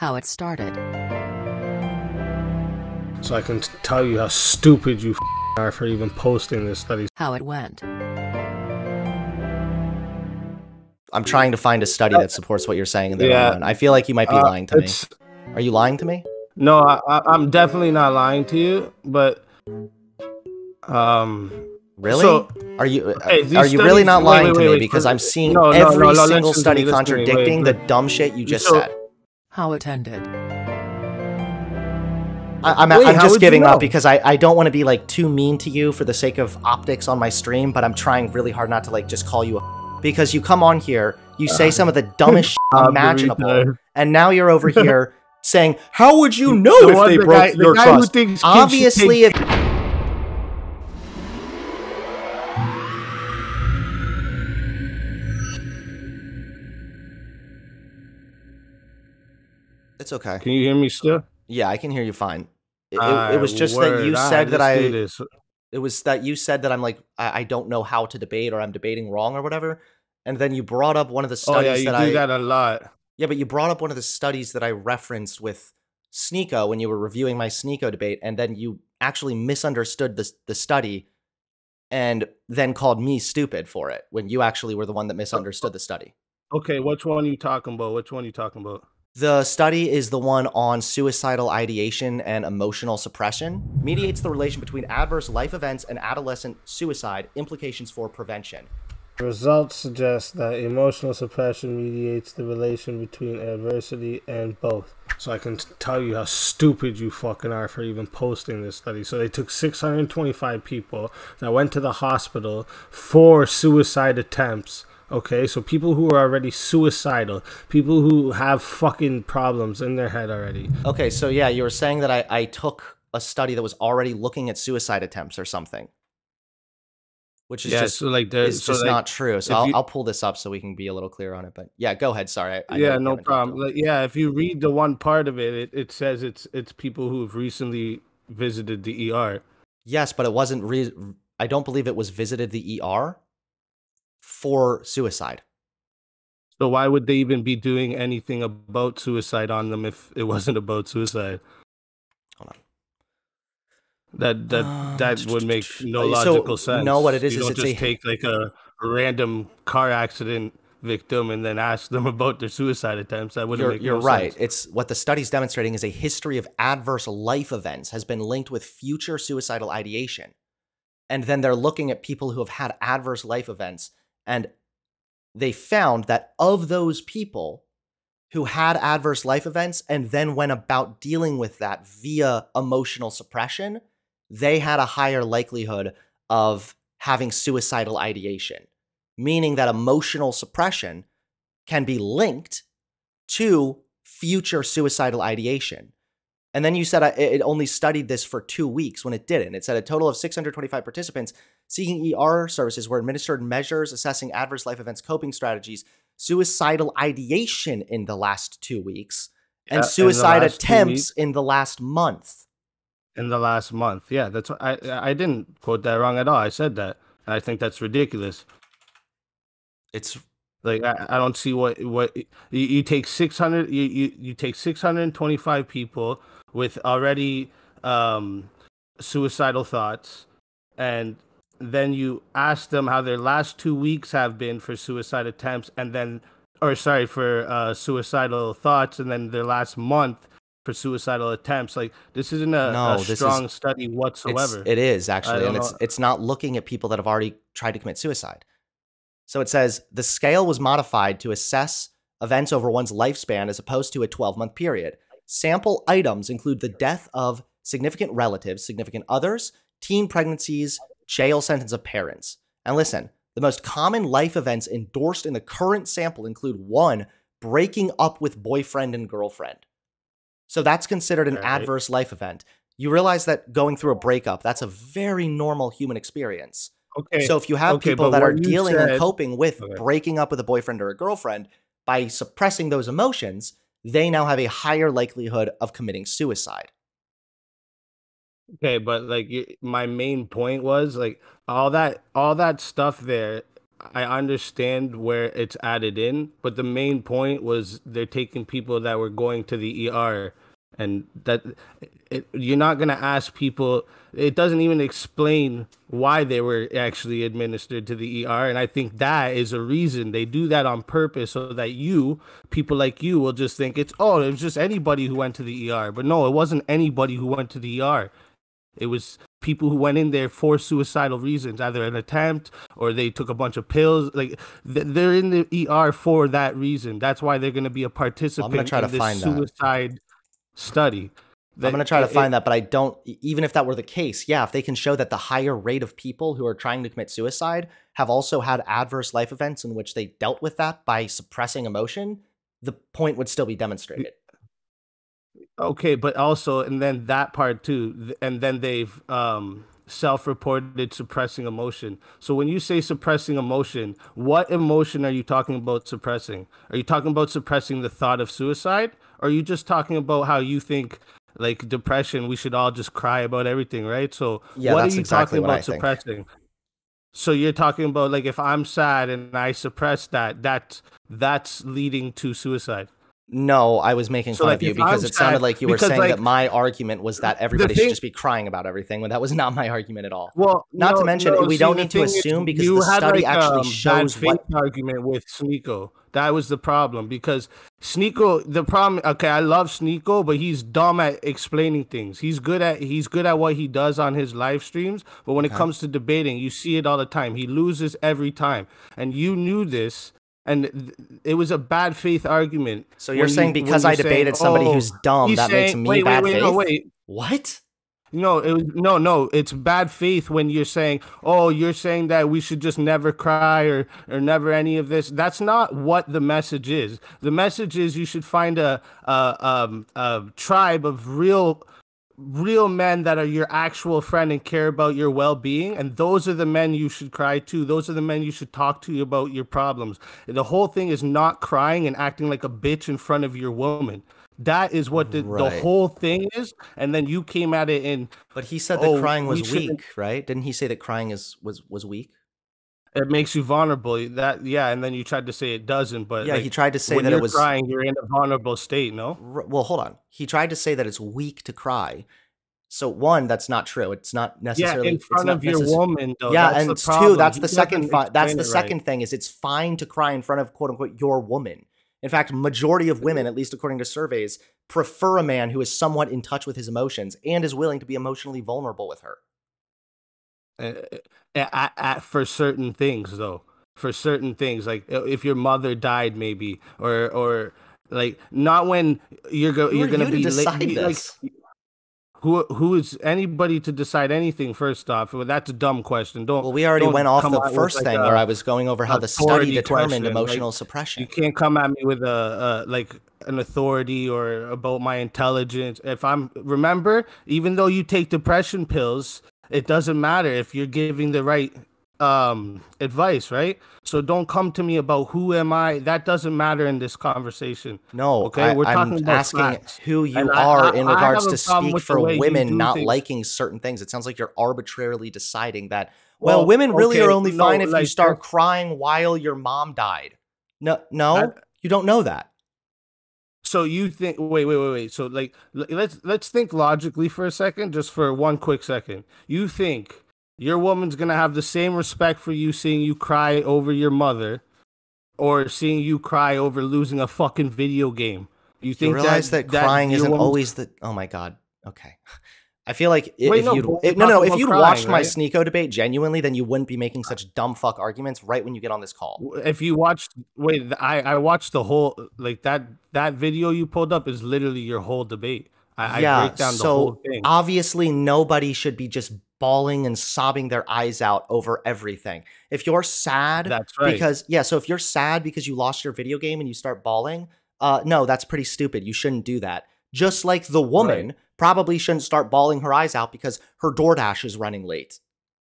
How it started. So I can tell you how stupid you are for even posting this study. How it went. I'm trying to find a study that supports what you're saying in the long run. I feel like you might be lying to me. Are you lying to me? No, I'm definitely not lying to you, but really? So, are you studies, really not lying to me? wait, Because I'm seeing no, every single listen to study me, listen to me, contradicting the dumb shit you just said. How it ended. I'm just giving up because I don't want to be like too mean to you for the sake of optics on my stream, but I'm trying really hard not to like just call you a because you come on here, you say some of the dumbest shit imaginable, and now you're over here saying, how would you know if they broke your trust? Obviously, if it's okay. Can you hear me still? Yeah, I can hear you fine. It was just that you said that it was that you said that I'm like, I don't know how to debate or I'm debating wrong or whatever. And then you brought up one of the studies you do that a lot. Yeah, but you brought up one of the studies that I referenced with Sneeko when you were reviewing my Sneeko debate. And then you actually misunderstood the study and then called me stupid for it when you actually were the one that misunderstood the study. Okay, which one are you talking about? The study is the one on suicidal ideation and emotional suppression. Mediates the relation between adverse life events and adolescent suicide, implications for prevention. The results suggest that emotional suppression mediates the relation between adversity and both. So I can tell you how stupid you fucking are for even posting this study. So they took 625 people that went to the hospital for suicide attempts. Okay, so people who are already suicidal, people who have fucking problems in their head already. Okay, so yeah, you were saying that I took a study that was already looking at suicide attempts or something. Which is just, not true. So I'll pull this up so we can be a little clear on it. But yeah, go ahead. Sorry. Yeah, no problem. Like, yeah, if you read the one part of it, it says it's people who have recently visited the ER. Yes, but it wasn't. I don't believe it was visited the ER for suicide. So why would they even be doing anything about suicide on them if it wasn't about suicide? Hold on. That would make no logical sense. No, what it is you don't just take like a random car accident victim and then ask them about their suicide attempts. That wouldn't make no sense. You're right. It's what the study's demonstrating is a history of adverse life events has been linked with future suicidal ideation. And then they're looking at people who have had adverse life events, and they found that of those people who had adverse life events and then went about dealing with that via emotional suppression, they had a higher likelihood of having suicidal ideation, meaning that emotional suppression can be linked to future suicidal ideation. And then you said it only studied this for 2 weeks when it didn't. It said a total of 625 participants seeking ER services were administered measures assessing adverse life events, coping strategies, suicidal ideation in the last 2 weeks, and suicide attempts in the last month. In the last month. Yeah, that's what I didn't quote that wrong at all. I said that. And I think that's ridiculous. It's like I don't see what you take 600 you take 625 people with already suicidal thoughts, and then you ask them how their last 2 weeks have been for suicide attempts, and then for suicidal thoughts, and then their last month for suicidal attempts. Like, this isn't a strong study whatsoever. It is actually, and it's not looking at people that have already tried to commit suicide. So it says the scale was modified to assess events over one's lifespan as opposed to a 12-month period. Sample items include the death of significant relatives, significant others, teen pregnancies, jail sentence of parents. And listen, the most common life events endorsed in the current sample include 1, breaking up with boyfriend and girlfriend. So that's considered an adverse life event. You realize that going through a breakup, that's a very normal human experience. Okay. So if you have people that are dealing and coping with breaking up with a boyfriend or a girlfriend, by suppressing those emotions, they now have a higher likelihood of committing suicide. Okay, but like my main point was like all that stuff there I understand where it's added in, but the main point was they're taking people that were going to the ER, and you're not gonna ask people. It doesn't even explain why they were actually administered to the ER, and I think that is a reason they do that on purpose, so that people like you, will just think it was just anybody who went to the ER. But no, it wasn't anybody who went to the ER. It was people who went in there for suicidal reasons, either an attempt or they took a bunch of pills. Like they're in the ER for that reason. That's why they're going to be a participant in this suicide study. I'm going to try to find that, but I don't, even if that were the case, yeah, if they can show that the higher rate of people who are trying to commit suicide have also had adverse life events in which they dealt with that by suppressing emotion, the point would still be demonstrated. Okay, but also, and then that part too, and then they've self-reported suppressing emotion. So when you say suppressing emotion, what emotion are you talking about suppressing? Are you talking about suppressing the thought of suicide? Or are you just talking about how you think, like depression, we should all just cry about everything, right? So yeah, what are you talking about suppressing? So you're talking about, like, if I'm sad and I suppress that's leading to suicide. No, I was making fun of you because it sounded like you were saying that my argument was that everybody should just be crying about everything, when that was not my argument at all. Well, not to mention, we don't need to assume, because the study actually shows what argument with Sneako. That was the problem, because Sneako, the problem, okay, I love Sneako, but he's dumb at explaining things. He's good at what he does on his live streams, but when it comes to debating, you see it all the time. He loses every time. And you knew this. And it was a bad faith argument. So you're saying because I debated somebody who's dumb, that makes me bad faith? No, wait. What? No, it's bad faith when you're saying, you're saying that we should just never cry or never any of this. That's not what the message is. The message is you should find a tribe of real men that are your actual friend and care about your well-being, and those are the men you should cry to. Those are the men you should talk to about your problems. The whole thing is not crying and acting like a bitch in front of your woman. That is what the whole thing is. And then you came at it in, but he said that crying was weak, right? Didn't he say that crying was weak? It makes you vulnerable. And then you tried to say it doesn't, but he tried to say that it was crying. You're in a vulnerable state, no? Well, hold on. He tried to say that it's weak to cry. So one, that's not true. It's not necessarily in front of your woman, though. Yeah, and two, that's the second. That's the second thing is it's fine to cry in front of quote unquote your woman. In fact, majority of women, at least according to surveys, prefer a man who is somewhat in touch with his emotions and is willing to be emotionally vulnerable with her. For certain things, though, like if your mother died, maybe, or like not when you're gonna be like. Who is anybody to decide anything? First off, well, that's a dumb question. We already went off the first thing where I was going over how the study determined emotional suppression. You can't come at me with an authority or about my intelligence. Remember, even though you take depression pills, it doesn't matter if you're giving the right advice, right? So don't come to me about who am I. That doesn't matter in this conversation. No, okay, I'm asking facts. Who you are in regards to speak for women not liking certain things. It sounds like you're arbitrarily deciding that. Well, women really are only fine if you start crying while your mom died. No, you don't know that. So you think? Wait. So like, let's think logically for a second, just for one quick second. You think your woman's gonna have the same respect for you seeing you cry over your mother, or seeing you cry over losing a fucking video game? You think realize that crying isn't always the? Oh my god. Okay. I feel like if you'd watched my Sneako debate genuinely, then you wouldn't be making such dumb fuck arguments right when you get on this call. If you watched, I watched the whole, like that video you pulled up is literally your whole debate. I break down the whole thing. Obviously nobody should be just bawling and sobbing their eyes out over everything. If you're sad, that's right. So if you're sad because you lost your video game and you start bawling, no, that's pretty stupid. You shouldn't do that. Just like the woman probably shouldn't start bawling her eyes out because her DoorDash is running late.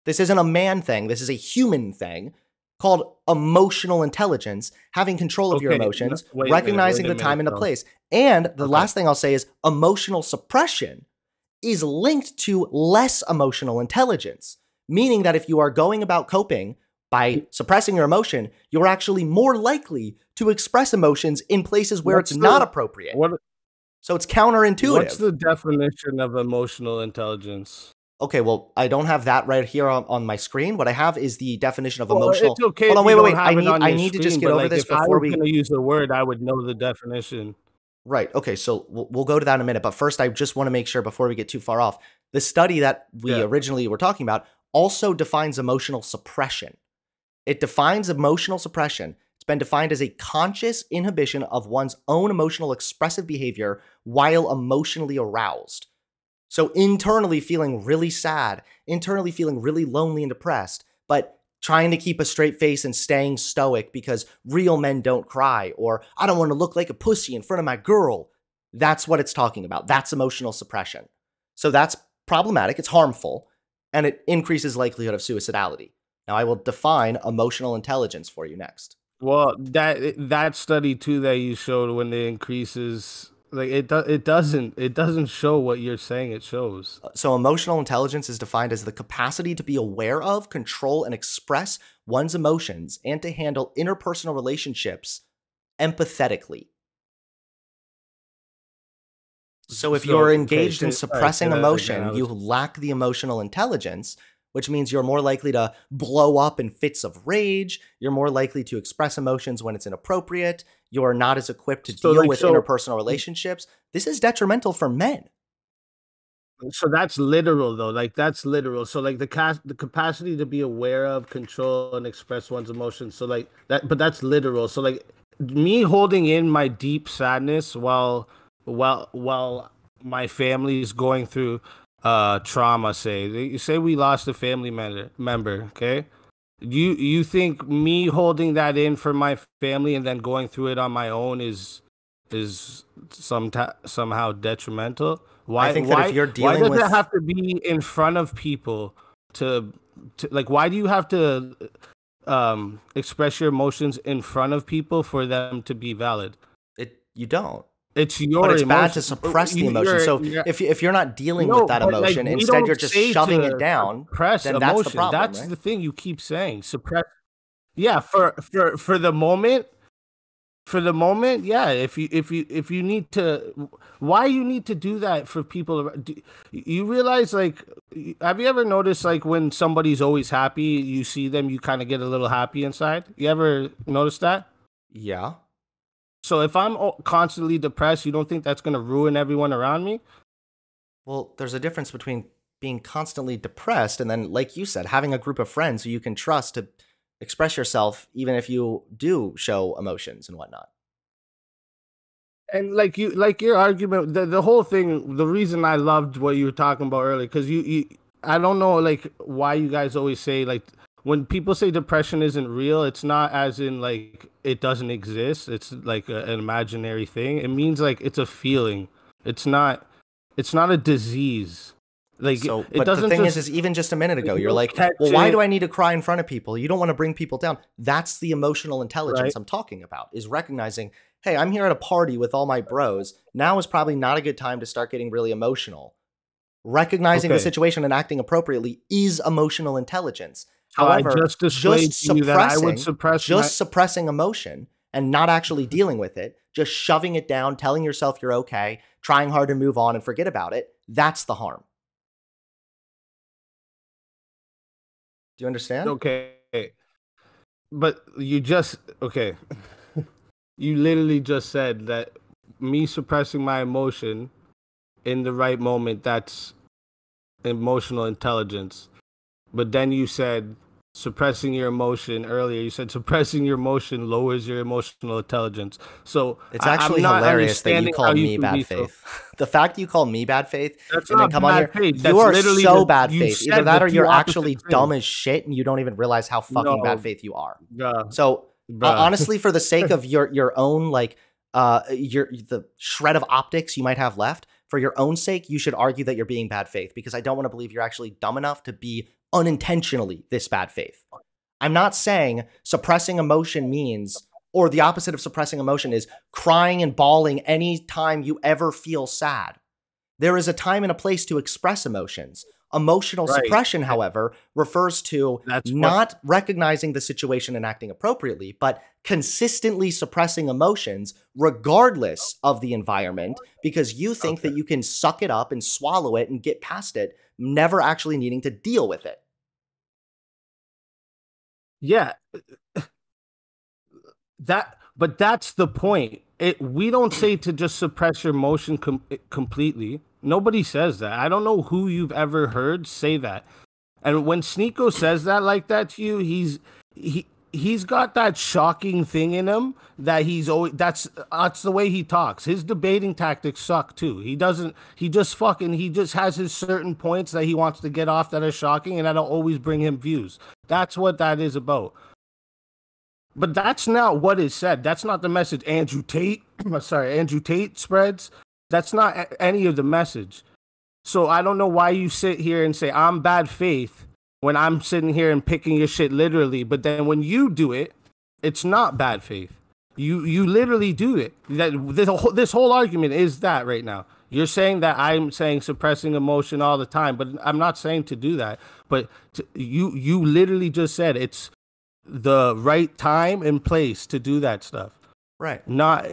This isn't a man thing. This is a human thing called emotional intelligence, having control of your emotions, recognizing the time and the place. And the last thing I'll say is emotional suppression is linked to less emotional intelligence, meaning that if you are going about coping By suppressing your emotion, you're actually more likely to express emotions in places where it's not appropriate. So it's counterintuitive. What's the definition of emotional intelligence? Okay, well, I don't have that right here on my screen. What I have is the definition of emotional. It's okay. Hold on, wait. I need to just get over this before we. If I was going to use a word, I would know the definition. Right. Okay. So we'll go to that in a minute. But first, I just want to make sure before we get too far off, the study that we originally were talking about also defines emotional suppression. It defines emotional suppression. It's been defined as a conscious inhibition of one's own emotional expressive behavior while emotionally aroused. So internally feeling really sad, internally feeling really lonely and depressed, but trying to keep a straight face and staying stoic because real men don't cry, or I don't want to look like a pussy in front of my girl. That's what it's talking about. That's emotional suppression. So that's problematic. It's harmful, and it increases likelihood of suicidality. Now I will define emotional intelligence for you next. Well, that study too that you showed when it increases, like it doesn't show what you're saying it shows. So emotional intelligence is defined as the capacity to be aware of, control, and express one's emotions and to handle interpersonal relationships empathetically. So if you're engaged in suppressing emotion, you lack the emotional intelligence, which means you're more likely to blow up in fits of rage. You're more likely to express emotions when it's inappropriate. You're not as equipped to deal with interpersonal relationships. This is detrimental for men. So that's literal, though. Like, that's literal. So, like, the capacity to be aware of, control, and express one's emotions. So, like, that, but that's literal. So, like, me holding in my deep sadness while my family is going through trauma, say we lost a family member, okay? You think me holding that in for my family and then going through it on my own is somehow detrimental? Why? I think that if you're dealing why does it have to be in front of people to like? Why do you have to express your emotions in front of people for them to be valid? You don't. It's your but it's emotion. bad to suppress the emotion. So if you're not dealing with that emotion, like, instead you're just shoving it down, then that's the problem. That's right? the thing you keep saying. Suppress. Yeah, for the moment. For the moment, yeah. If you need to, why you need to do that for people? You realize, like, have you ever noticed, like, when somebody's always happy, you see them, you kind of get a little happy inside? You ever notice that? Yeah. So if I'm constantly depressed, you don't think that's going to ruin everyone around me? Well, there's a difference between being constantly depressed and then, like you said, having a group of friends who you can trust to express yourself, even if you do show emotions and whatnot. And like your argument, the whole thing, the reason I loved what you were talking about earlier, because I don't know, like, why you guys always say, like, when people say depression isn't real, it's not as in, like, it doesn't exist. It's like an imaginary thing. It means, like, it's a feeling. It's not a disease. Like, so, it but doesn't. The thing is even just a minute ago, you're like, well, why do I need to cry in front of people? You don't want to bring people down. That's the emotional intelligence I'm talking about, is recognizing, hey, I'm here at a party with all my bros. Now is probably not a good time to start getting really emotional. Recognizing the situation and acting appropriately is emotional intelligence. However, suppressing emotion and not actually dealing with it, just shoving it down, telling yourself you're okay, trying hard to move on and forget about it, that's the harm. Do you understand? Okay. But you literally just said that me suppressing my emotion in the right moment, that's emotional intelligence. But then you said suppressing your emotion earlier. You said suppressing your emotion lowers your emotional intelligence. So it's actually hilarious that you call me bad faith. The fact you call me bad faith and then come on here, you are so bad faith. Either that or you're actually dumb as shit and you don't even realize how fucking bad faith you are. So honestly, for the sake of your own, like, the shred of optics you might have left, for your own sake, you should argue that you're being bad faith, because I don't want to believe you're actually dumb enough to be unintentionally this bad faith. I'm not saying suppressing emotion means, or the opposite of suppressing emotion is crying and bawling any time you ever feel sad. There is a time and a place to express emotions. Emotional Right. suppression, however, refers to That's what- not recognizing the situation and acting appropriately, but consistently suppressing emotions regardless of the environment because you think that you can suck it up and swallow it and get past it, never actually needing to deal with it. Yeah. But that's the point. We don't say to just suppress your emotion completely. Nobody says that. I don't know who you've ever heard say that. And when Sneeko says that like that to you, he's got that shocking thing in him that he's always that's the way he talks. His debating tactics suck too. He just has his certain points that he wants to get off that are shocking, and that'll always bring him views. That's what that is about. But that's not what is said. That's not the message Andrew Tate spreads. That's not any of the message. So I don't know why you sit here and say I'm bad faith when I'm sitting here and picking your shit literally. But then when you do it, it's not bad faith. You literally do it. This whole argument is that right now. You're saying that I'm saying suppressing emotion all the time, but I'm not saying to do that. But you literally just said it's the right time and place to do that stuff. Right. Not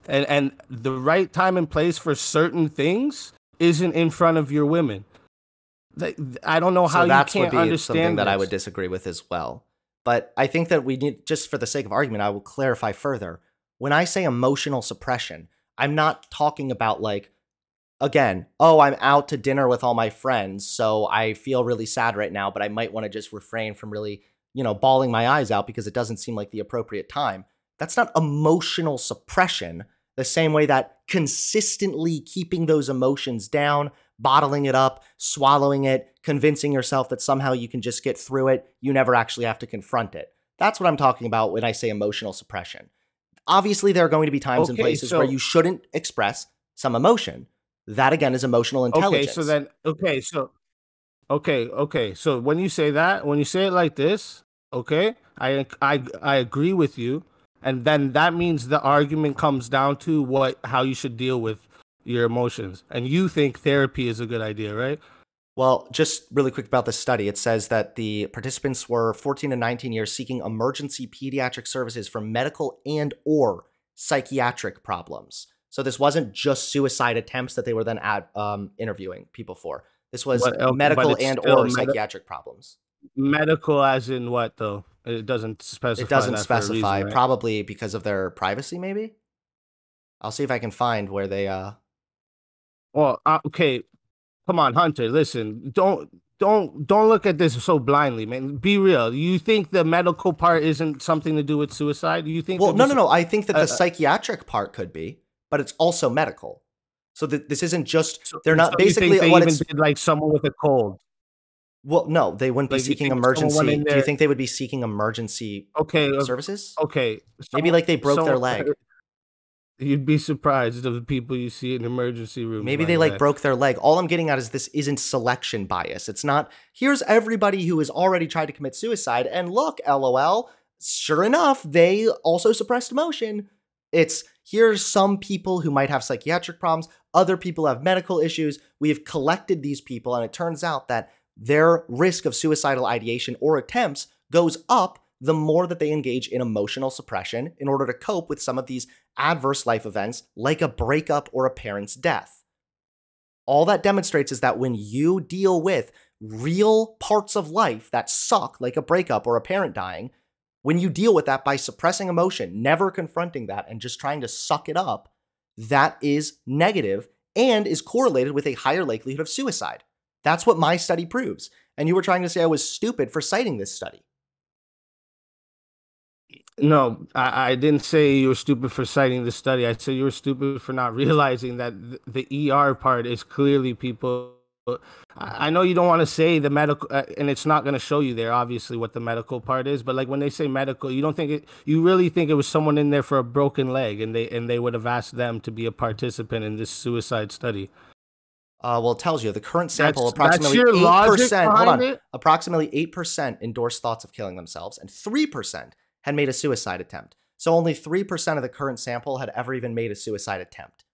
and the right time and place for certain things isn't in front of your women. I don't know how you can't understand something that I this. would disagree with as well. But I think that we need, just for the sake of argument, I will clarify further. When I say emotional suppression, I'm not talking about like, again, oh, I'm out to dinner with all my friends, so I feel really sad right now, but I might want to just refrain from really, bawling my eyes out because it doesn't seem like the appropriate time. That's not emotional suppression, the same way that consistently keeping those emotions down, bottling it up, swallowing it, convincing yourself that somehow you can just get through it, you never actually have to confront it. That's what I'm talking about when I say emotional suppression. Obviously, there are going to be times and places where you shouldn't express some emotion. That, again, is emotional intelligence. So when you say that, when you say it like this, okay, I agree with you, and then that means the argument comes down to how you should deal with your emotions, and you think therapy is a good idea, right? Well, just really quick about this study, it says that the participants were 14 to 19 years seeking emergency pediatric services for medical and or psychiatric problems. So this wasn't just suicide attempts that they were then interviewing people for. This was medical and or psychiatric problems. Medical as in what, though? It doesn't specify. It doesn't that specify. For a reason, right? Probably because of their privacy, maybe? I'll see if I can find where they... Well, okay. Come on, Hunter, listen. Don't look at this so blindly, man. Be real. You think the medical part isn't something to do with suicide? Do you think... Well, no. I think that the psychiatric part could be, but it's also medical. So this isn't just... They're not... So basically, you think what they it's... did like someone with a cold. Well, no, they wouldn't be seeking emergency. Do you think they would be seeking emergency services? Okay. Maybe like they broke their leg. You'd be surprised of the people you see in emergency rooms. Maybe they broke their leg. All I'm getting at is this isn't selection bias. It's not, here's everybody who has already tried to commit suicide, and look, LOL, sure enough, they also suppressed emotion. It's, here's some people who might have psychiatric problems, other people have medical issues. We have collected these people, and it turns out that their risk of suicidal ideation or attempts goes up the more that they engage in emotional suppression in order to cope with some of these adverse life events like a breakup or a parent's death. All that demonstrates is that when you deal with real parts of life that suck, like a breakup or a parent dying, when you deal with that by suppressing emotion, never confronting that, and just trying to suck it up, that is negative and is correlated with a higher likelihood of suicide. That's what my study proves. And you were trying to say I was stupid for citing this study. No, I didn't say you were stupid for citing the study. I said you were stupid for not realizing that the ER part is clearly people. I know you don't want to say the medical, and it's not going to show you there, obviously, what the medical part is. But like when they say medical, you don't think it. You really think it was someone in there for a broken leg, and they would have asked them to be a participant in this suicide study. Well, it tells you the current sample, that's approximately your 8%. Hold on, it? approximately 8% endorsed thoughts of killing themselves, and 3% had made a suicide attempt. So only 3% of the current sample had ever even made a suicide attempt.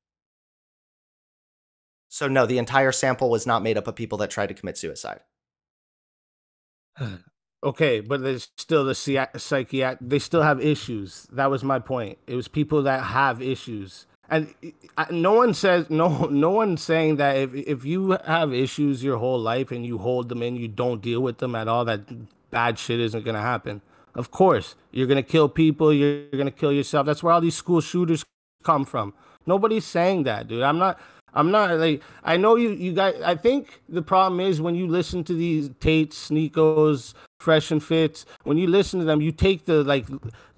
So no, the entire sample was not made up of people that tried to commit suicide. Okay, but there's still the psychiatric. They still have issues. That was my point. It was people that have issues, and no one says no. No one's saying that if you have issues your whole life and you hold them in, you don't deal with them at all, that bad shit isn't gonna happen. Of course, you're gonna kill people. You're gonna kill yourself. That's where all these school shooters come from. Nobody's saying that, dude. I'm not like I know you guys. I think the problem is when you listen to these Tates, Nikos, Fresh and Fits. When you listen to them, you take the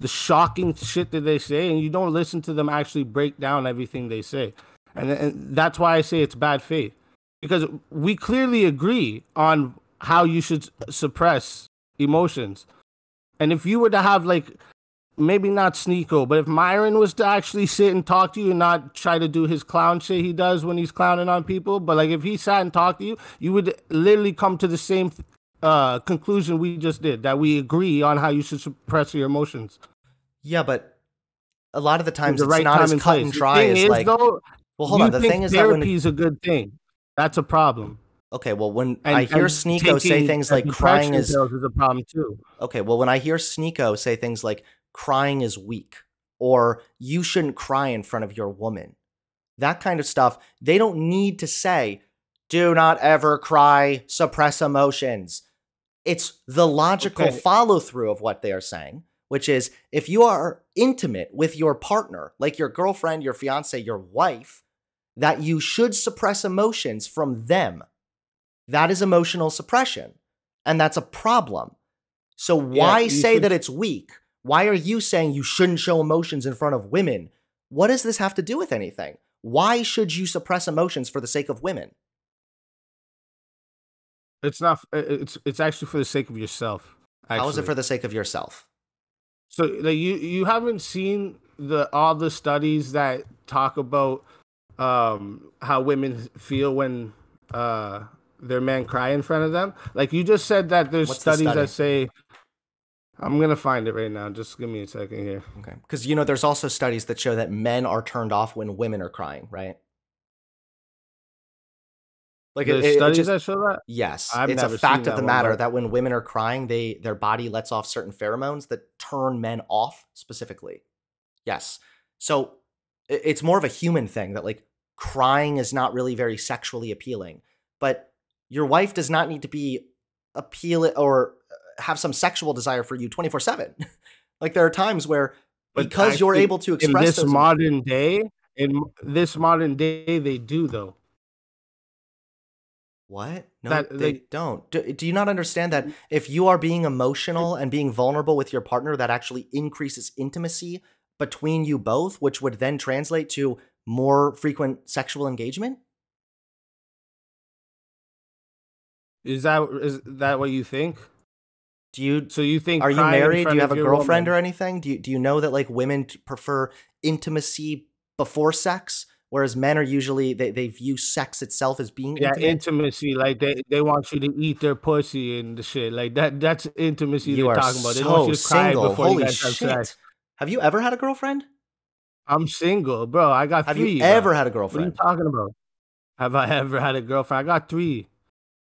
shocking shit that they say, and you don't listen to them actually break down everything they say. And that's why I say it's bad faith, because we clearly agree on how you should suppress emotions. And if you were to have like maybe not Sneeko, but if Myron was to actually sit and talk to you and not try to do his clown shit he does when he's clowning on people, but like if he sat and talked to you, you would literally come to the same conclusion we just did, that we agree on how you should suppress your emotions. Yeah, but a lot of the times The it's right not time as and cut place. and The dry thing as is, like. though, Well, hold you on. The think thing is that therapy is a good thing. That's a problem. Okay, well, when And I hear Sneeko say taking things like crying is pills is a problem too. okay, well, when I hear Sneeko say things like crying is weak or you shouldn't cry in front of your woman, that kind of stuff, they don't need to say, do not ever cry, suppress emotions. It's the logical Okay. follow through of what they are saying, which is if you are intimate with your partner, like your girlfriend, your fiance, your wife, that you should suppress emotions from them. That is emotional suppression, and that's a problem. So why you say should- that it's weak? Why are you saying you shouldn't show emotions in front of women? What does this have to do with anything? Why should you suppress emotions for the sake of women? It's not. It's actually for the sake of yourself. Actually. How is it for the sake of yourself? So like you haven't seen all the studies that talk about how women feel when their men cry in front of them. Like you just said that there's What's the studies study? that say. I'm gonna find it right now. Just give me a second here. Okay. Because, there's also studies that show that men are turned off when women are crying, right? Like There's it studies just, that show that. yes, I've it's a never fact seen of the that one, matter but- that when women are crying, their body lets off certain pheromones that turn men off specifically. Yes. So it's more of a human thing that like crying is not really very sexually appealing, but your wife does not need to be appealing or have some sexual desire for you 24/7. Like there are times where But because you're actually, able to in express this those modern day, they do though. What? No, That they they- don't. Do you not understand that if you are being emotional and being vulnerable with your partner, that actually increases intimacy between you both, which would then translate to more frequent sexual engagement? Is that what you think? Do you So you think are you crying in married? Do front you of have a your girlfriend woman- or anything? Do you know that like women prefer intimacy before sex, whereas men are usually they view sex itself as being Yeah, intimate? intimacy. Like they want you to eat their pussy and the shit. Like that's intimacy You they're are talking about. They don't want so you to cry single. before you Holy guys have sex. shit! Have you ever had a girlfriend? I'm single, bro. I got Have 3. you bro. ever had a What are you girlfriend? talking about? Have I ever had a girlfriend? I got 3.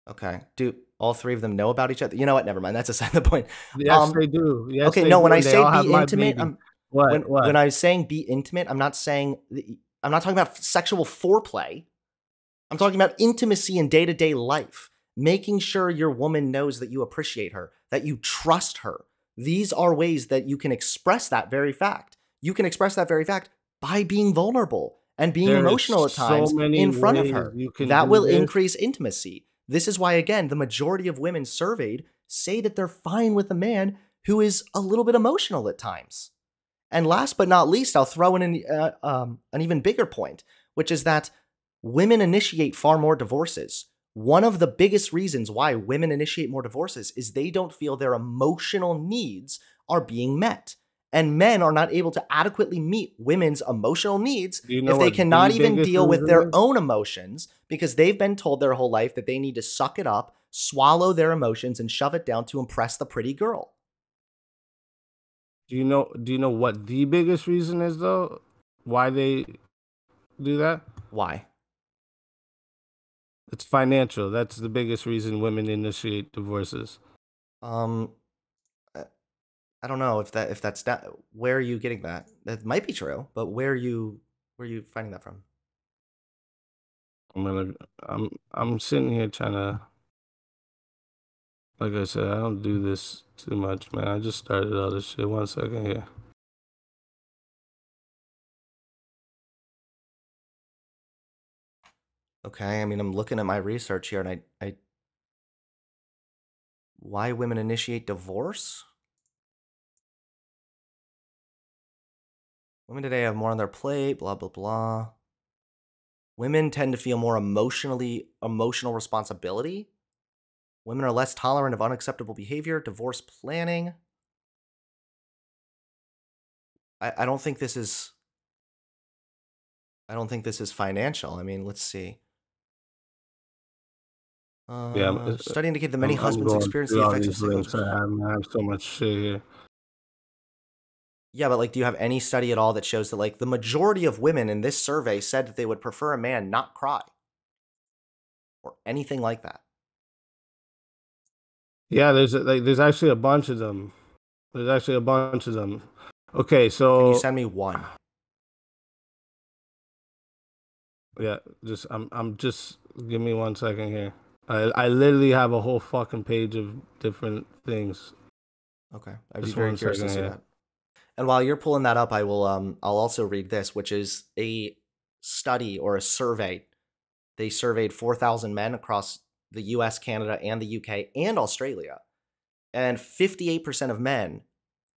Okay. Do all three of them know about each other? You know what? Never mind. That's aside the point. Yes, they do. Yes, Okay, they no, do, when I and they say all have be my intimate, baby. What? when I'm saying be intimate, I'm not talking about sexual foreplay. I'm talking about intimacy in day-to-day life, making sure your woman knows that you appreciate her, that you trust her. These are ways that you can express that very fact. You can express that very fact by being vulnerable and being There is emotional at so times many in front of ways her. you can That do will this. increase intimacy. This is why, again, the majority of women surveyed say that they're fine with a man who is a little bit emotional at times. And last but not least, I'll throw in an even bigger point, which is that women initiate far more divorces. One of the biggest reasons why women initiate more divorces is they don't feel their emotional needs are being met. And men are not able to adequately meet women's emotional needs Do you know if they what cannot the even biggest deal with reason their is? own emotions because they've been told their whole life that they need to suck it up, swallow their emotions, and shove it down to impress the pretty girl. Do you know what the biggest reason is though? Why they do that? Why? It's financial. That's the biggest reason women initiate divorces. Um, uh, I don't know if that's that. Where are you getting that? That might be true, but where are you finding that from? I'm gonna I'm sitting here trying to, like I said, I don't do this too much, man. I just started all this shit. 1 second here. Okay, I mean, I'm looking at my research here, and I why women initiate divorce? Women today have more on their plate, blah blah blah. Women tend to feel more emotional responsibility. Women are less tolerant of unacceptable behavior, divorce planning. I don't think this is financial. I mean, let's see. Yeah, Study indicated that many I'm husbands going experience through the all effects of these single. links. I have so much shit here. Yeah, but like, do you have any study at all that shows that like the majority of women in this survey said that they would prefer a man not cry or anything like that? Yeah, there's actually a bunch of them. There's actually a bunch of them. Okay, Can you so send me one? yeah, I'm just give me 1 second here. I literally have a whole fucking page of different things. Okay, I'd be Just very one curious to second see here. that. And while you're pulling that up, I'll also read this, which is a study or a survey. They surveyed 4,000 men across the US, Canada, and the UK and Australia. And 58% of men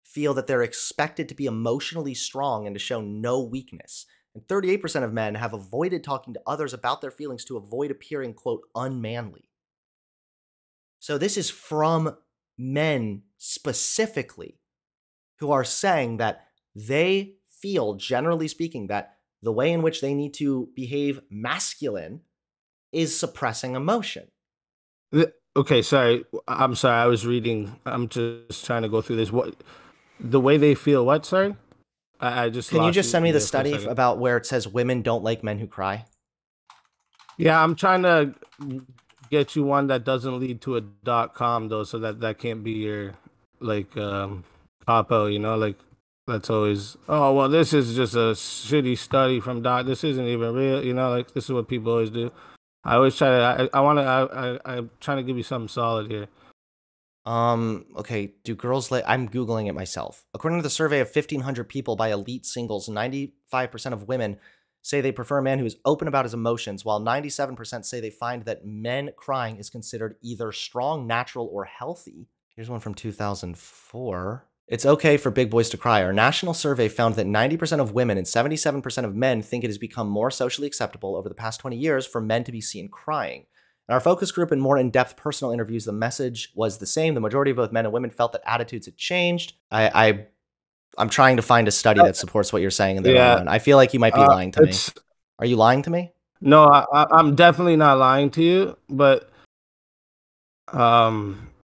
feel that they're expected to be emotionally strong and to show no weakness. And 38% of men have avoided talking to others about their feelings to avoid appearing, quote, unmanly. So this is from men specifically who are saying that they feel, generally speaking, that the way in which they need to behave masculine is suppressing emotion. Okay, sorry. I'm sorry. I was reading. I'm just trying to go through this. What the way they feel? What? Sorry, I just Can you lost just send me you the there for a study second. about where it says women don't like men who cry? Yeah, I'm trying to get you one that doesn't lead to a .com though, so that can't be your like capo. You know, like that's always. Oh well, this is just a shitty study from dot. This isn't even real. You know, like this is what people always do. I always try to. I want to. I'm trying to give you something solid here. Okay, do girls like, I'm Googling it myself. According to the survey of 1,500 people by Elite Singles, 95% of women say they prefer a man who is open about his emotions, while 97% say they find that men crying is considered either strong, natural, or healthy. Here's one from 2004. It's okay for big boys to cry. Our national survey found that 90% of women and 77% of men think it has become more socially acceptable over the past 20 years for men to be seen crying. In our focus group and more in-depth personal interviews, the message was the same. The majority of both men and women felt that attitudes had changed. I'm trying to find a study that supports what you're saying in the Yeah, long run. I feel like you might be lying to me. it's Are you lying to me? no. I'm definitely not lying to you, but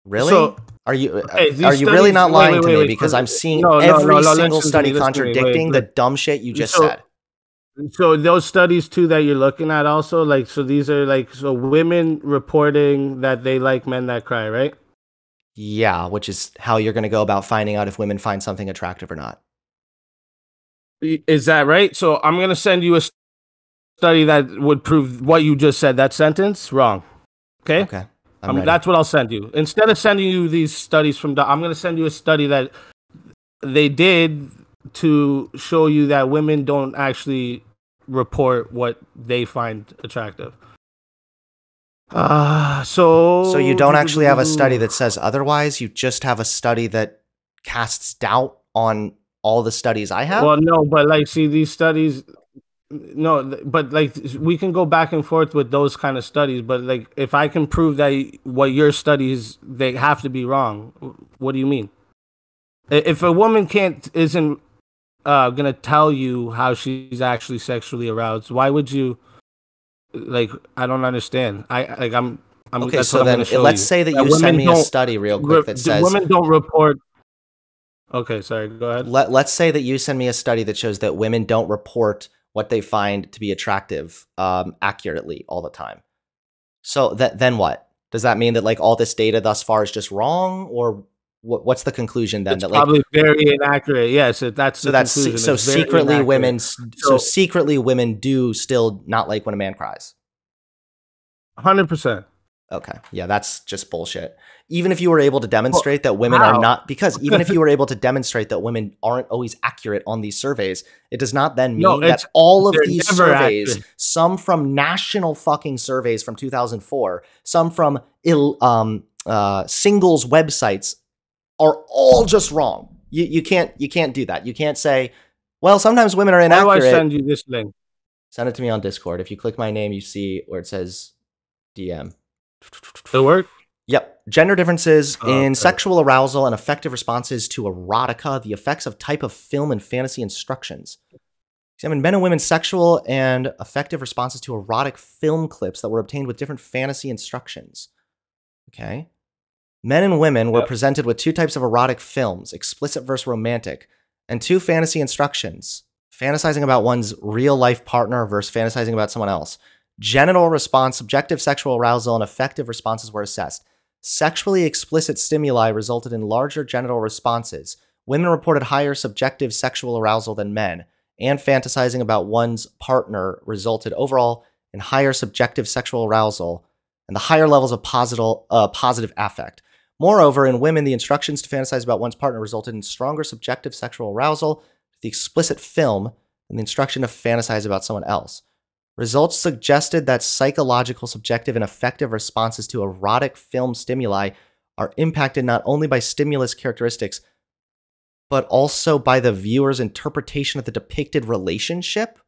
Really? So Are you okay, these are you really studies. not Wait, lying wait, to wait, me? wait. Because I'm seeing No, no, no, every no. single Listen to study me. Listen to me. contradicting the Wait, dumb shit you just so said. so those studies too that you're looking at also like so these are like so women reporting that they like men that cry, right? Yeah, which is how you're going to go about finding out if women find something attractive or not. Is that right? So I'm gonna send you a study that would prove what you just said. That sentence wrong. Okay. Okay, I'm ready. That's what I'll send you. Instead of sending you these studies from, I'm gonna send you a study that they did to show you that women don't actually report what they find attractive. So So you don't actually have a study that says otherwise. You just have a study that casts doubt on all the studies I have. Well, no, but like, see, these studies, no, but like, we can go back and forth with those kind of studies. But like, if I can prove that what your studies they have to be wrong, what do you mean? If a woman isn't gonna tell you how she's actually sexually aroused, why would you? Like, I don't understand. I'm Okay, that's so what I'm then gonna show let's you. say that That you send women me a don't study real quick that says women don't report. Okay, sorry. Go ahead. let's say that you send me a study that shows that women don't report what they find to be attractive accurately all the time. So then what? Does that mean that like all this data thus far is just wrong, or what's the conclusion then? It's that like probably very inaccurate. Yes, that's so the that's conclusion. so It's very secretly inaccurate. women so secretly women do still not like when a man cries. 100%. Okay. Yeah, that's just bullshit. Even if you were able to demonstrate that women how? are not, because even if you were able to demonstrate that women aren't always accurate on these surveys, it does not then mean No, that all of they're these never surveys, accurate. some from national fucking surveys from 2004, some from singles websites, are all just wrong. You can't do that. You can't say, well, sometimes women are How do inaccurate. I send you this link? Send it to me on Discord. If you click my name, you see where it says DM. It worked? Yep. Gender differences in Okay. sexual arousal and effective responses to erotica, the effects of type of film and fantasy instructions. Examine men and women's sexual and effective responses to erotic film clips that were obtained with different fantasy instructions. Okay. Men and women were presented with two types of erotic films, explicit versus romantic, and two fantasy instructions, fantasizing about one's real-life partner versus fantasizing about someone else. Genital response, subjective sexual arousal, and effective responses were assessed. Sexually explicit stimuli resulted in larger genital responses. Women reported higher subjective sexual arousal than men, and fantasizing about one's partner resulted overall in higher subjective sexual arousal and the higher levels of positive affect. Moreover, in women, the instructions to fantasize about one's partner resulted in stronger subjective sexual arousal, the explicit film, and the instruction to fantasize about someone else. Results suggested that psychological, subjective, and effective responses to erotic film stimuli are impacted not only by stimulus characteristics, but also by the viewer's interpretation of the depicted relationship?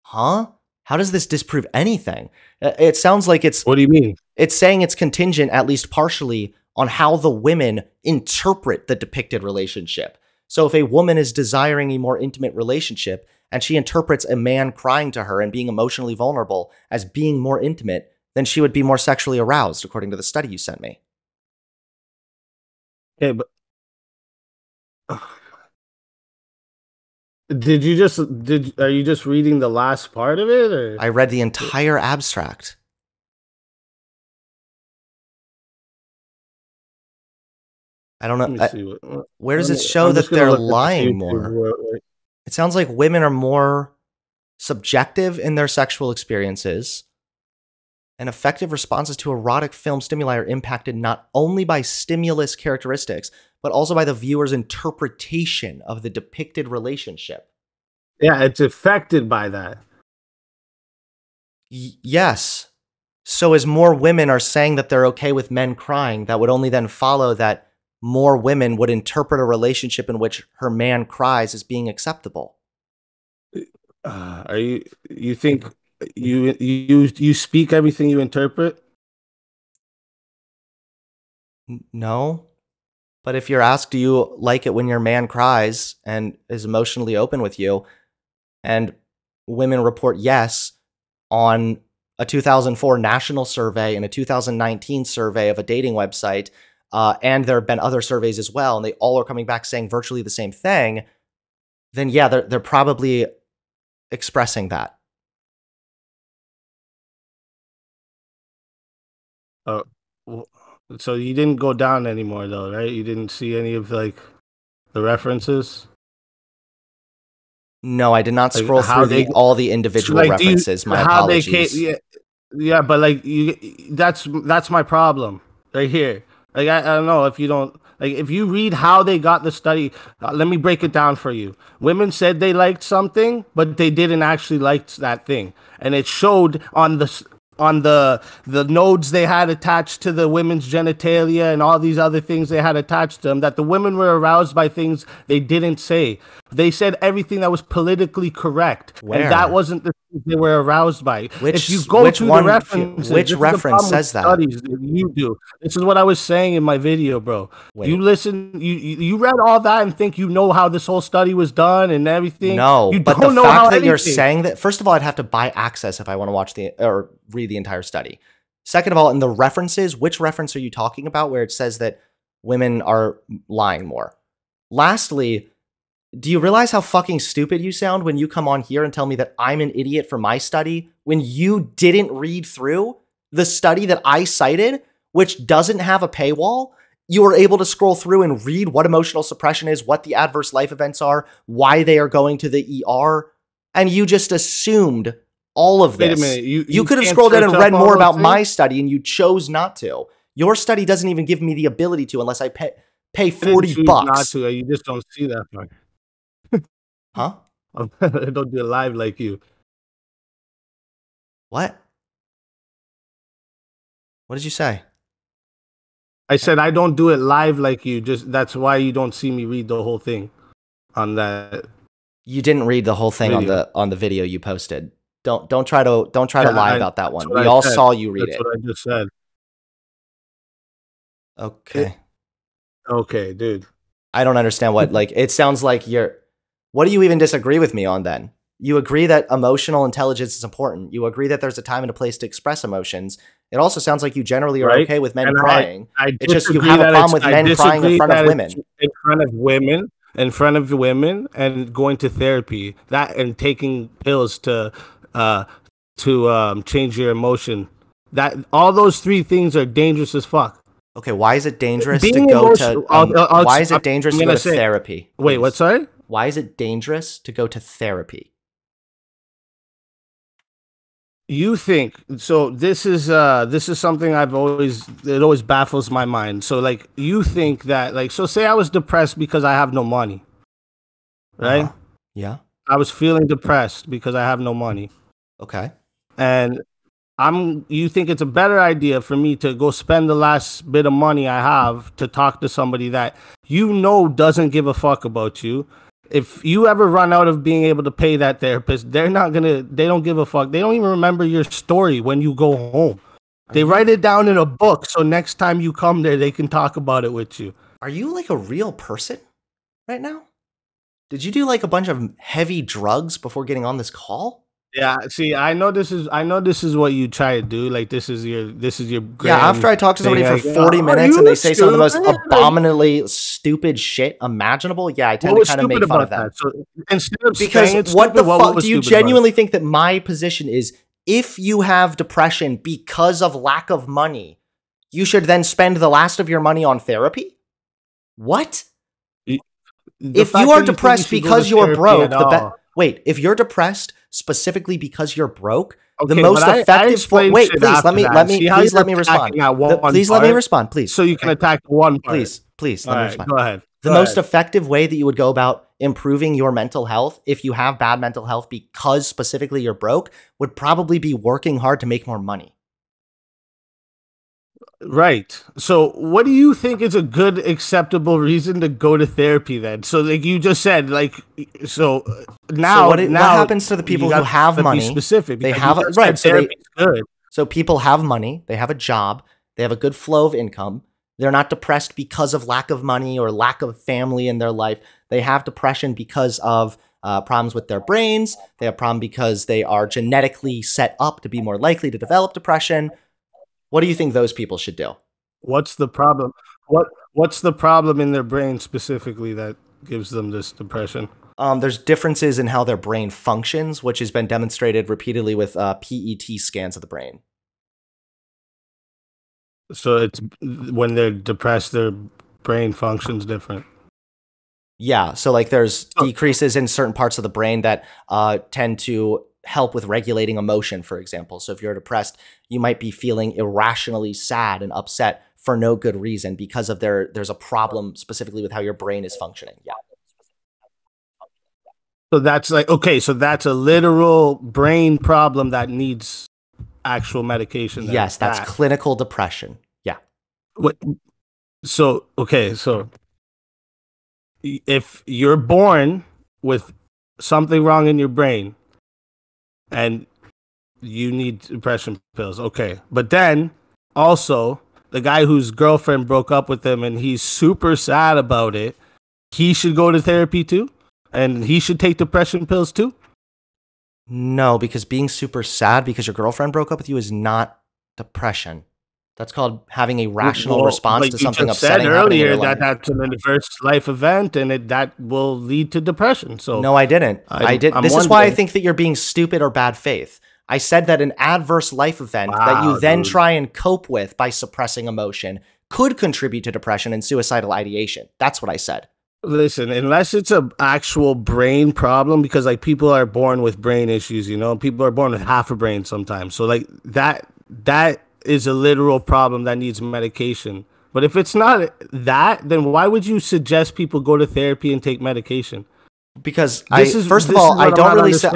Huh? How does this disprove anything? It sounds like it's... What do you mean? It's saying it's contingent, at least partially, on how the women interpret the depicted relationship. So if a woman is desiring a more intimate relationship, and she interprets a man crying to her and being emotionally vulnerable as being more intimate, then she would be more sexually aroused, according to the study you sent me. Okay, but are you just reading the last part of it, or? I read the entire abstract. I don't know. Let me see Where does it show that they're lying more? It sounds like women are more subjective in their sexual experiences, and effective responses to erotic film stimuli are impacted not only by stimulus characteristics, but also by the viewer's interpretation of the depicted relationship. Yeah, it's affected by that. Yes. So as more women are saying that they're okay with men crying, that would only then follow that more women would interpret a relationship in which her man cries as being acceptable. Are you think you speak everything you interpret? No. But if you're asked, do you like it when your man cries and is emotionally open with you, and women report yes on a 2004 national survey and a 2019 survey of a dating website, and there have been other surveys as well, and they all are coming back saying virtually the same thing, then yeah, they're probably expressing that. So you didn't go down anymore, though, right? You didn't see any of like the references. No, I did not Like, scroll how through all the individual like, references. My how they apologies. yeah, but like that's my problem right here. Like I don't know if you don't like if you read how they got the study. Let me break it down for you. Women said they liked something, but they didn't actually like that thing, and it showed on the nodes they had attached to the women's genitalia and all these other things they had attached to them, that the women were aroused by things they didn't say. They said everything that was politically correct. Where? And that wasn't the things they were aroused by. Which, if you go which to one, the references, which this is the reference problem with says that? studies that you do. This is what I was saying in my video, bro. Wait. You listen, you read all that and think you know how this whole study was done and everything. No, you but don't the know how fact that you're anything. saying that, first of all, I'd have to buy access if I want to watch or read the entire study. Second of all, in the references, which reference are you talking about where it says that women are lying more? Lastly, do you realize how fucking stupid you sound when you come on here and tell me that I'm an idiot for my study when you didn't read through the study that I cited, which doesn't have a paywall, you were able to scroll through and read what emotional suppression is, what the adverse life events are, why they are going to the ER, and you just assumed all of this. Wait a minute. You could have can't scrolled in search and up read all more those about things? my study, and you chose not to. Your study doesn't even give me the ability to unless I pay I didn't $40 choose not bucks. to. You just don't see that part. Huh? I don't do it live like you. What? What did you say? I said I don't do it live like you. Just that's why you don't see me read the whole thing on that. You didn't read the whole thing Video. on the video you posted. Don't try to Yeah, lie about that one. what We I all said. saw you read That's it. what I just said. Okay. Okay, dude. I don't understand what, like, it sounds like what do you even disagree with me on then? You agree that emotional intelligence is important. You agree that there's a time and a place to express emotions. It also sounds like you generally are Right. okay with men And crying. I It's just you disagree have a that problem with I men crying in disagree front of that women. it's in front of women, and going to therapy, that and taking pills to change your emotion. That all those three things are dangerous as fuck. Okay, why is it dangerous to Being go emotional- to why is it dangerous I'm to go gonna to say- therapy? Wait, please? what? Sorry. Why is it dangerous to go to therapy? You think so? This is something it always baffles my mind. So like you think that like so say I was depressed because I have no money, right? Uh-huh. Yeah. I was feeling depressed because I have no money, Okay. and you think it's a better idea for me to go spend the last bit of money I have to talk to somebody that you know doesn't give a fuck about you. If you ever run out of being able to pay that therapist, they don't give a fuck. They don't even remember your story when you go home. They write it down in a book so next time you come there, they can talk about it with you. Are you like a real person right now? Did you do like a bunch of heavy drugs before getting on this call? Yeah, see, I know this is what you try to do. Like this is your Yeah, grand after I talk to somebody thing, for like, 40 "Oh, minutes you and they say some of the most stupid." abominably stupid shit imaginable, yeah, I tend What to was kind of stupid make fun about of them. that? So instead of Because saying it's what the stupid, fuck was do you stupid about it? genuinely think that my position is if you have depression because of lack of money, you should then spend the last of your money on therapy? What? The If fact you that are think depressed should go because to you're therapy broke, at all. wait, if you're depressed specifically because you're broke, the Okay, most but I effective explained wait, shit please after let me that. let me See how please you're let me respond. attacking that one Please let me part? respond, please. So you can attack one part. Please All let me right, respond. go ahead. The Go most ahead. effective way that you would go about improving your mental health, if you have bad mental health because specifically you're broke, would probably be working hard to make more money. Right. So what do you think is a good acceptable reason to go to therapy then? So like you just said, like so now what now happens to the people you who gotta have be money? specific. They because have you a- just right, said so they- therapy's good. So people have money, they have a job, they have a good flow of income. They're not depressed because of lack of money or lack of family in their life. They have depression because of problems with their brains. They have problem because they are genetically set up to be more likely to develop depression. What do you think those people should do? What's the problem? What's the problem in their brain specifically that gives them this depression? There's differences in how their brain functions, which has been demonstrated repeatedly with PET scans of the brain. So it's when they're depressed, their brain functions different. Yeah, so like there's decreases in certain parts of the brain that tend to help with regulating emotion, for example. So if you're depressed, you might be feeling irrationally sad and upset for no good reason because of there's a problem specifically with how your brain is functioning. Yeah. So that's like okay, so that's a literal brain problem that needs actual medication. Yes, that's clinical depression. Yeah. What? So okay, so if you're born with something wrong in your brain and you need depression pills, okay, but then also the guy whose girlfriend broke up with him and he's super sad about it, he should go to therapy too, and he should take depression pills too. No, because being super sad because your girlfriend broke up with you is not depression. That's called having a rational response to something upsetting happening in your life. That's an adverse life event, and that will lead to depression. So no, I didn't. I did. I'm This is why I wondering- think that you're being stupid or bad faith. I said that an adverse life event that you then try and cope with by suppressing emotion could contribute to depression and suicidal ideation. That's what I said. Listen, unless it's an actual brain problem, because like people are born with brain issues, you know, people are born with half a brain sometimes. So like that is a literal problem that needs medication. But if it's not that, then why would you suggest people go to therapy and take medication? Because I don't really say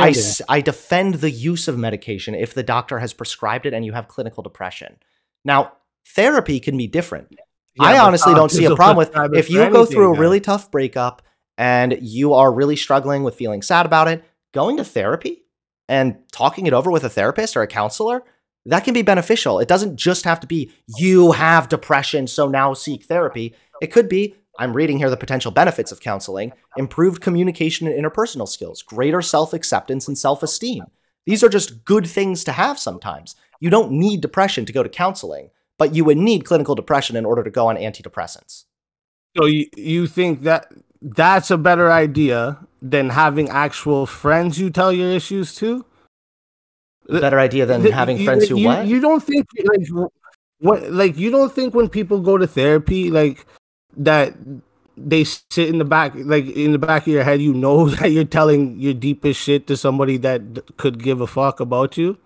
I defend the use of medication if the doctor has prescribed it and you have clinical depression. Now, therapy can be different. Yeah, I honestly don't see a problem with if you go through a really tough breakup and you are really struggling with feeling sad about it, going to therapy and talking it over with a therapist or a counselor, that can be beneficial. It doesn't just have to be you have depression, so now seek therapy. It could be, I'm reading here the potential benefits of counseling, improved communication and interpersonal skills, greater self-acceptance and self-esteem. These are just good things to have sometimes. You don't need depression to go to counseling, but you would need clinical depression in order to go on antidepressants. So you think that that's a better idea than having actual friends you tell your issues to? Better idea than having friends who what? You don't think you don't think when people go to therapy like that they sit in the back of your head, you know that you're telling your deepest shit to somebody that could give a fuck about you?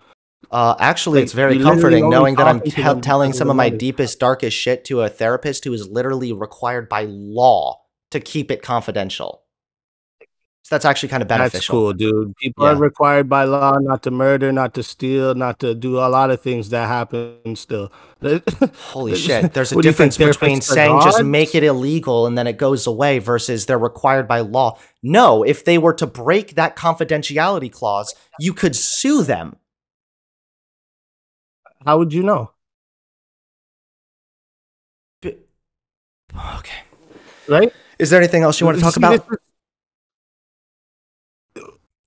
Actually, like, it's very comforting knowing that I'm telling some of my deepest, darkest shit to a therapist who is literally required by law to keep it confidential. So that's actually kind of beneficial. That's cool, dude. People are required by law not to murder, not to steal, not to do a lot of things that happen still. Holy shit. There's a difference between saying just make it illegal and then it goes away versus they're required by law. No, if they were to break that confidentiality clause, you could sue them. How would you know? Okay. Right? Is there anything else you want to talk about?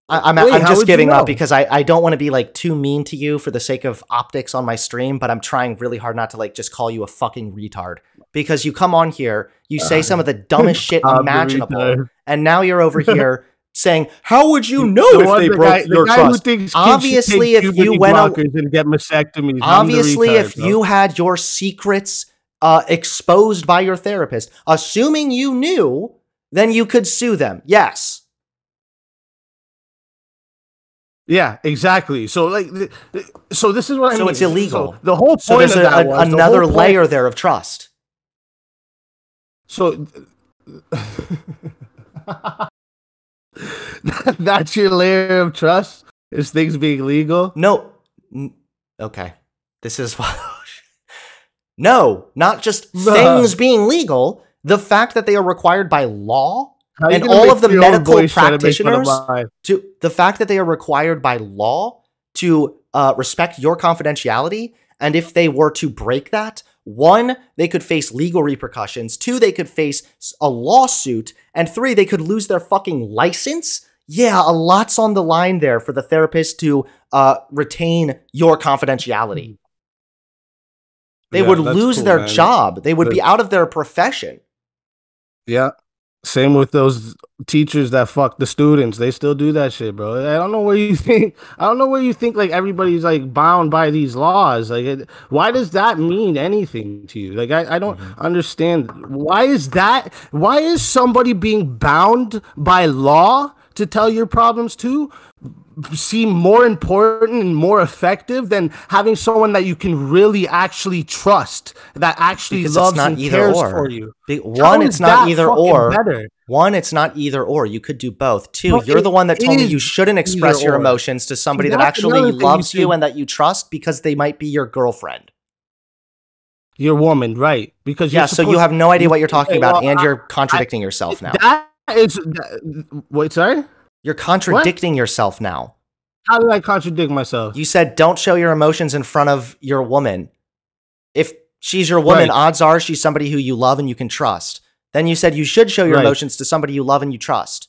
I'm just giving up because I don't want to be like too mean to you for the sake of optics on my stream, but I'm trying really hard not to like just call you a fucking retard because you come on here, you say some of the dumbest shit imaginable, and now you're over here saying, "How would you know if they broke your trust?" Obviously, if you went and get mastectomies, obviously, if you had your secrets exposed by your therapist, assuming you knew, then you could sue them. Yes. Yeah, exactly. So, like, so this is what I mean. So it's illegal. So the whole point so there's of that was another layer there of trust. So that's your layer of trust? Is things being legal? No. Okay. This is no, not just things being legal. The fact that they are required by law. And all of the medical practitioners, the fact that they are required by law to respect your confidentiality, and if they were to break that, 1, they could face legal repercussions, 2, they could face a lawsuit, and 3, they could lose their fucking license. Yeah, a lot's on the line there for the therapist to retain your confidentiality. They would lose their job. They would be out of their profession. Yeah. Same with those teachers that fuck the students. They still do that shit, bro. I don't know where you think like everybody's like bound by these laws. Like, why does that mean anything to you? Like, I don't understand. Why is somebody being bound by law to tell your problems to seem more important and more effective than having someone that you can really actually trust, that actually loves and cares for you? One, it's not either or. One, it's not either or. You could do both. 2, you're the one that told me you shouldn't express your emotions to somebody that actually loves you and that you trust because they might be your girlfriend. Your woman, right? Because so you have no idea what you're talking about, and you're contradicting yourself now. Wait, sorry? You're contradicting yourself now. How did I contradict myself? You said don't show your emotions in front of your woman. If she's your woman, odds are she's somebody who you love and you can trust. Then you said you should show your emotions to somebody you love and you trust.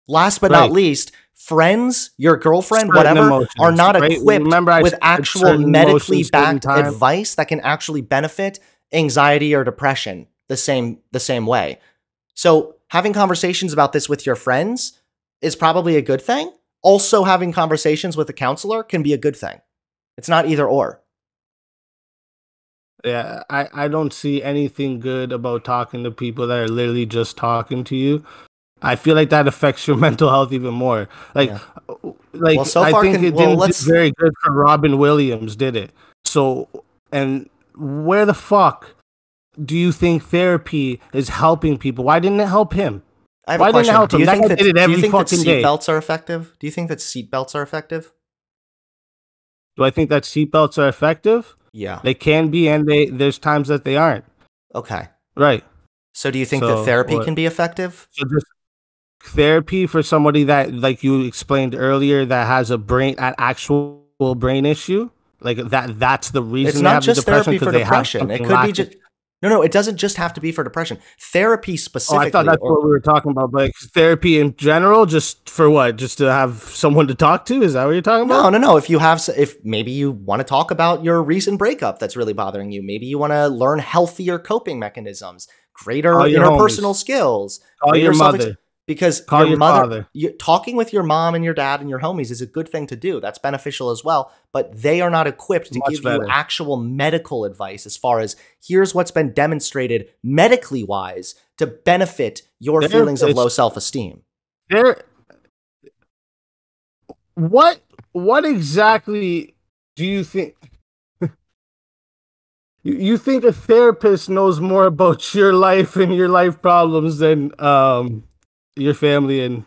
Last but not least, friends, your girlfriend, whatever, are not equipped with actual medically backed advice that can actually benefit anxiety or depression the same way. So having conversations about this with your friends is probably a good thing, also having conversations with a counselor can be a good thing. It's not either or. Yeah, I don't see anything good about talking to people that are literally just talking to you. I feel like that affects your mental health even more. Like, Yeah. like Well, so I far, think it didn't do let's. very good for Robin Williams, did it? So, and where the fuck do you think therapy is helping people? Why didn't it help him? I have Why a didn't it question. help Do him? you That think guy that did it do you every think that fucking day. seatbelts are effective? Do you think that seatbelts are effective? Do I think that seatbelts are effective? Yeah. They can be, and there's times that they aren't. Okay. Right. So do you think that So therapy what? can be effective? So just therapy for somebody that, like you explained earlier, that has an actual brain issue, like that's the reason It's they not have the just depression, therapy for because they have depression. It something could be lacking. just no. It doesn't just have to be for depression. Therapy Oh, I specifically, thought that's what we were talking about, but therapy in general, just for what? Just to have someone to talk to? Is that what you're talking about? no. If maybe you want to talk about your recent breakup that's really bothering you, maybe you want to learn healthier coping mechanisms, greater Call your interpersonal homies. skills, Call greater your self- mother. because Call your your mother, father. talking with your mom and your dad and your homies is a good thing to do. That's beneficial as well, but they are not equipped to Much give better. you actual medical advice as far as here's what's been demonstrated medically wise to benefit your feelings of It's- low self-esteem. There. What exactly do you think? You think a therapist knows more about your life and your life problems than your family and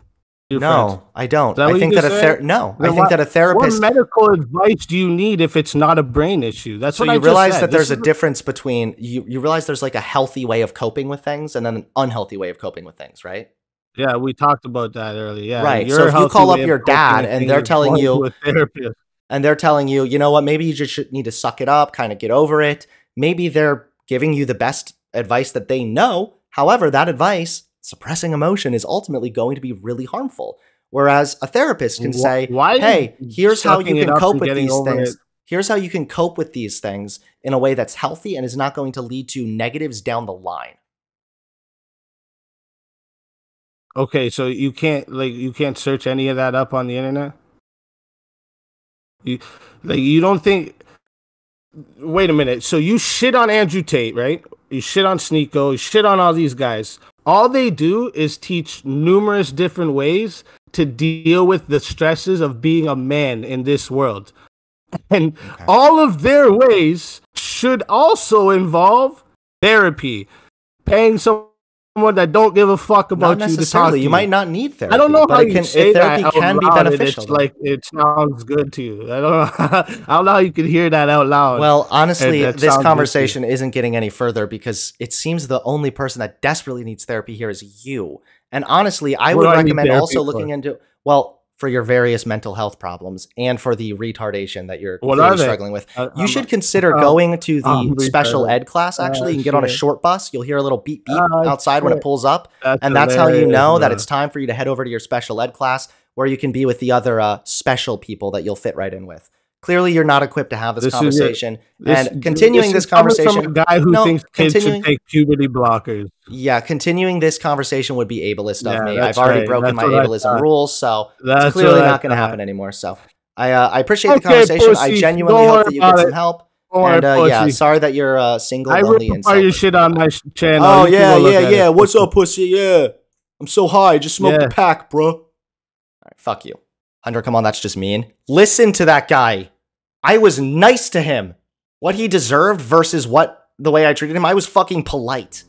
your friends? No, I don't. Is that I what you think that just said? I think that a What therapist. medical advice do you need if it's not a brain issue? That's So what I you just realize said. that there's This a is- difference between you realize there's like a healthy way of coping with things and then an unhealthy way of coping with things, right? Yeah, we talked about that earlier. Yeah, Right. your So if you healthy call up way of your coping dad with and things they're is telling going you to a therapist. you know what, maybe you just should need to suck it up, kind of get over it. Maybe they're giving you the best advice that they know. However, that advice, suppressing emotion, is ultimately going to be really harmful. Whereas a therapist can say, Why is hey, here's how you sucking it can up cope and with getting these over things. it- Here's how you can cope with these things in a way that's healthy and is not going to lead to negatives down the line. Okay, so you can't search any of that up on the internet. You don't think? Wait a minute. So you shit on Andrew Tate, right? You shit on Sneeko. You shit on all these guys. All they do is teach numerous different ways to deal with the stresses of being a man in this world. And all of their ways should also involve therapy, paying someone that don't give a fuck about Not you to talk necessarily. to You might not need therapy. I don't know but how it you can, say therapy that out can be loud and beneficial. it's like it sounds good to you. I don't know. I don't know how you can hear that out loud. Well, honestly, That this sounds good to conversation isn't getting any further because it seems the only person that desperately needs therapy here is you. And honestly, I What would do I need recommend therapy also for? looking into, well, for your various mental health problems and for the retardation that you're What clearly are they? struggling with. You I'm- should consider I'm- going to the I'm special retarded. ed class, actually. You can get on a shit. short bus. You'll hear a little beep beep Oh, outside when it shit. pulls up. That's And that's how you hilarious, know that bro. it's time for you to head over to your special ed class where you can be with the other special people that you'll fit right in with. Clearly, you're not equipped to have this This is it. conversation. And continuing this is coming from conversation, a guy who no, thinks kids continuing- should take puberty blockers. yeah, continuing this conversation would be ableist of Yeah, me. that's I've already right. broken That's my what I ableism thought. rules, so That's it's clearly what I not going to thought. happen anymore. So I appreciate the Okay, conversation. I pussy. genuinely Don't hope worry that you about get some it. help. Don't worry, And yeah, pussy. sorry that you're single, I lonely, rip and apart your selfish. shit on my channel. Oh You can yeah, go look yeah, at yeah. it. What's up, pussy? Yeah, I'm so high. Just smoked Yeah. a pack, bro. All right, fuck you, Hunter. Come on, that's just mean. Listen to that guy. I was nice to him. What he deserved versus the way I treated him. I was fucking polite.